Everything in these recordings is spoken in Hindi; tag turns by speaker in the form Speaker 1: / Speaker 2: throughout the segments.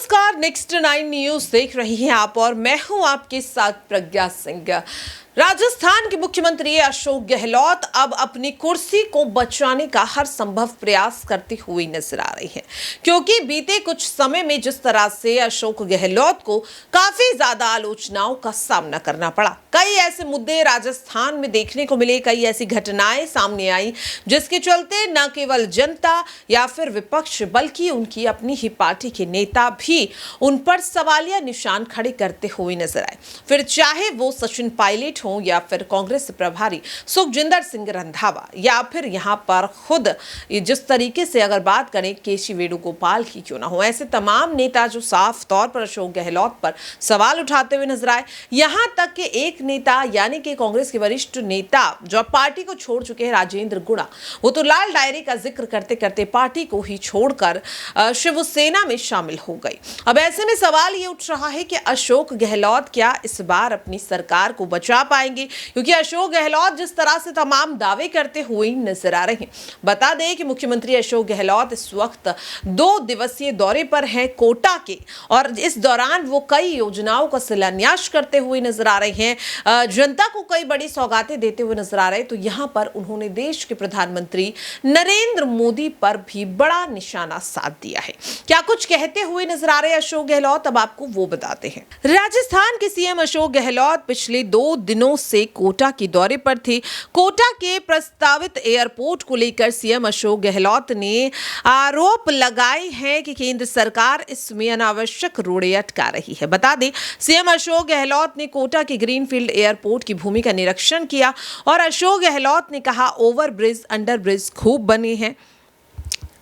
Speaker 1: नमस्कार, नेक्स्ट 9 न्यूज देख रही हैं आप और मैं हूं आपके साथ प्रज्ञा सिंह। राजस्थान के मुख्यमंत्री अशोक गहलोत अब अपनी कुर्सी को बचाने का हर संभव प्रयास करते हुए नजर आ रही हैं, क्योंकि बीते कुछ समय में जिस तरह से अशोक गहलोत को काफी ज्यादा आलोचनाओं का सामना करना पड़ा। कई ऐसे मुद्दे राजस्थान में देखने को मिले, कई ऐसी घटनाएं सामने आई जिसके चलते न केवल जनता या फिर विपक्ष बल्कि उनकी अपनी ही पार्टी के नेता भी उन पर सवालिया निशान खड़े करते हुए नजर आए। फिर चाहे वो सचिन पायलट हो या फिर कांग्रेस प्रभारी सुखजिंदर सिंह रंधावा या फिर यहां पर खुद जिस तरीके से अगर बात करें केसी वेणुगोपाल की क्यों ना हो, ऐसे तमाम नेता जो साफ तौर पर अशोक गहलोत पर सवाल उठाते हुए नजर आए। यहां तक कि एक नेता यानी कि कांग्रेस के वरिष्ठ नेता जो पार्टी को छोड़ चुके हैं, राजेंद्र गुड़ा, वो तो लाल डायरी का जिक्र करते करते पार्टी को ही छोड़कर शिवसेना में शामिल हो गई। अब ऐसे में सवाल ये उठ रहा है कि अशोक गहलोत क्या इस बार अपनी सरकार को बचा पाएंगे, क्योंकि अशोक गहलोत जिस तरह से तमाम दावे करते हुए नजर आ रहे हैं। बता दें कि मुख्यमंत्री अशोक गहलोत इस वक्त 2 दिवसीय दौरे पर हैं कोटा के, और इस दौरान वो कई योजनाओं का शिलान्यास करते हुए नजर आ रहे हैं, जनता को कई बड़ी सौगातें देते हुए नजर आ रहे हैं। तो यहां पर उन्होंने देश के प्रधानमंत्री नरेंद्र मोदी पर भी बड़ा निशाना साध दिया है। क्या कुछ कहते हुए नजर आ रहे हैं अशोक गहलोत, अब आपको वो बताते हैं। राजस्थान के सीएम अशोक गहलोत पिछले 2 दिनों से कोटा के दौरे पर थे। कोटा के प्रस्तावित एयरपोर्ट को लेकर सीएम अशोक गहलोत ने आरोप लगाए हैं कि केंद्र सरकार इसमें अनावश्यक रोड़े अटका रही है। बता दें, सीएम अशोक गहलोत ने कोटा के ग्रीनफील्ड एयरपोर्ट की भूमि का निरीक्षण किया और अशोक गहलोत ने कहा, ओवरब्रिज अंडरब्रिज खूब बने हैं,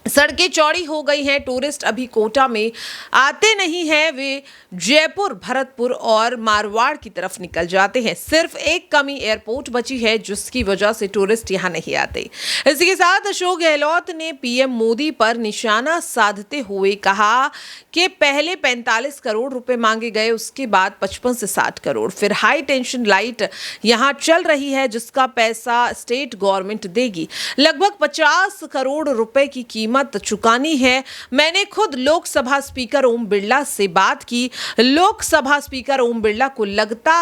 Speaker 1: सड़कें चौड़ी हो गई हैं, टूरिस्ट अभी कोटा में आते नहीं हैं, वे जयपुर, भरतपुर और मारवाड़ की तरफ निकल जाते हैं। सिर्फ एक कमी एयरपोर्ट बची है जिसकी वजह से टूरिस्ट यहां नहीं आते। इसी के साथ अशोक गहलोत ने पीएम मोदी पर निशाना साधते हुए कहा कि पहले 45 करोड़ रुपए मांगे गए, उसके बाद 55 से 60 करोड़, फिर हाई टेंशन लाइट यहां चल रही है जिसका पैसा स्टेट गवर्नमेंट देगी, लगभग 50 करोड़ रुपए की कीमत चुकानी है। मैंने खुद लोकसभा स्पीकर ओम बिरला से बात की। लोकसभा स्पीकर ओम बिरला को लगता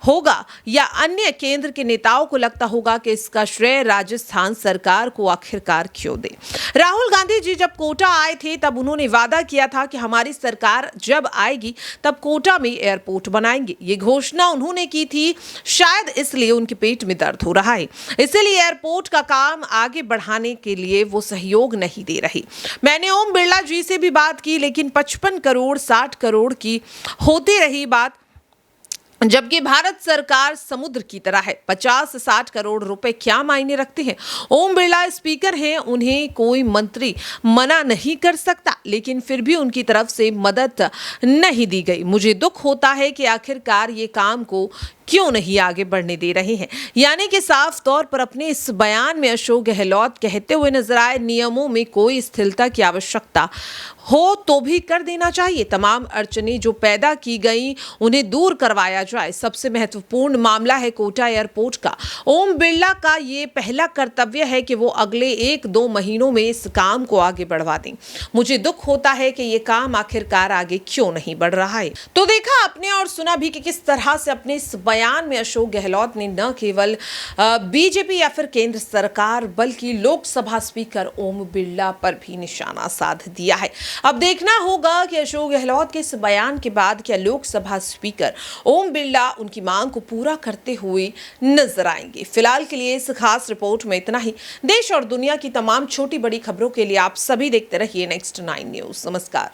Speaker 1: होगा या अन्य केंद्र के नेताओं को लगता होगा कि इसका श्रेय राजस्थान सरकार को आखिरकार क्यों दे। राहुल गांधी जी जब कोटा आए थे तब उन्होंने वादा किया था कि हमारी सरकार जब आएगी तब कोटा में एयरपोर्ट बनाएंगे। ये घोषणा उन्होंने की थी, शायद इसलिए उनके पेट में दर्द हो रहा है, इसलिए एयरपोर्ट का काम आगे बढ़ाने के लिए वो सहयोग नहीं दे रही। मैंने ओम बिरला जी से भी बात की, लेकिन 55 करोड़ 60 करोड़ की होती रही बात, जबकि भारत सरकार समुद्र की तरह है। 50 से 60 करोड़ रुपए क्या मायने रखते हैं। ओम बिरला स्पीकर हैं, उन्हें कोई मंत्री मना नहीं कर सकता, लेकिन फिर भी उनकी तरफ से मदद नहीं दी गई। मुझे दुख होता है कि आखिरकार ये काम को क्यों नहीं आगे बढ़ने दे रहे हैं। यानी कि साफ तौर पर अपने इस बयान में अशोक गहलोत कहते हुए नजर आए, नियमों में कोई स्थिरता की आवश्यकता हो तो भी कर देना चाहिए। तमाम अड़चनें जो पैदा की गई उन्हें दूर करवाया जाए। सबसे महत्वपूर्ण मामला है कोटा एयरपोर्ट का। ओम बिरला का ये पहला कर्तव्य है कि वो अगले 1-2 महीनों में इस काम को आगे बढ़वा दें। मुझे दुख होता है कि ये काम आखिरकार आगे क्यों नहीं बढ़ रहा है। तो देखा आपने और सुना भी कि किस तरह से अपने इस बयान में अशोक गहलोत ने न केवल बीजेपी या फिर केंद्र सरकार बल्कि लोकसभा स्पीकर ओम बिरला पर भी निशाना साध दिया है। अब देखना होगा कि अशोक गहलोत के इस बयान के बाद क्या लोकसभा स्पीकर ओम बिरला उनकी मांग को पूरा करते हुए नजर आएंगे। फिलहाल के लिए इस खास रिपोर्ट में इतना ही। देश और दुनिया की तमाम छोटी बड़ी खबरों के लिए आप सभी देखते रहिए नेक्स्ट 9 न्यूज। नमस्कार।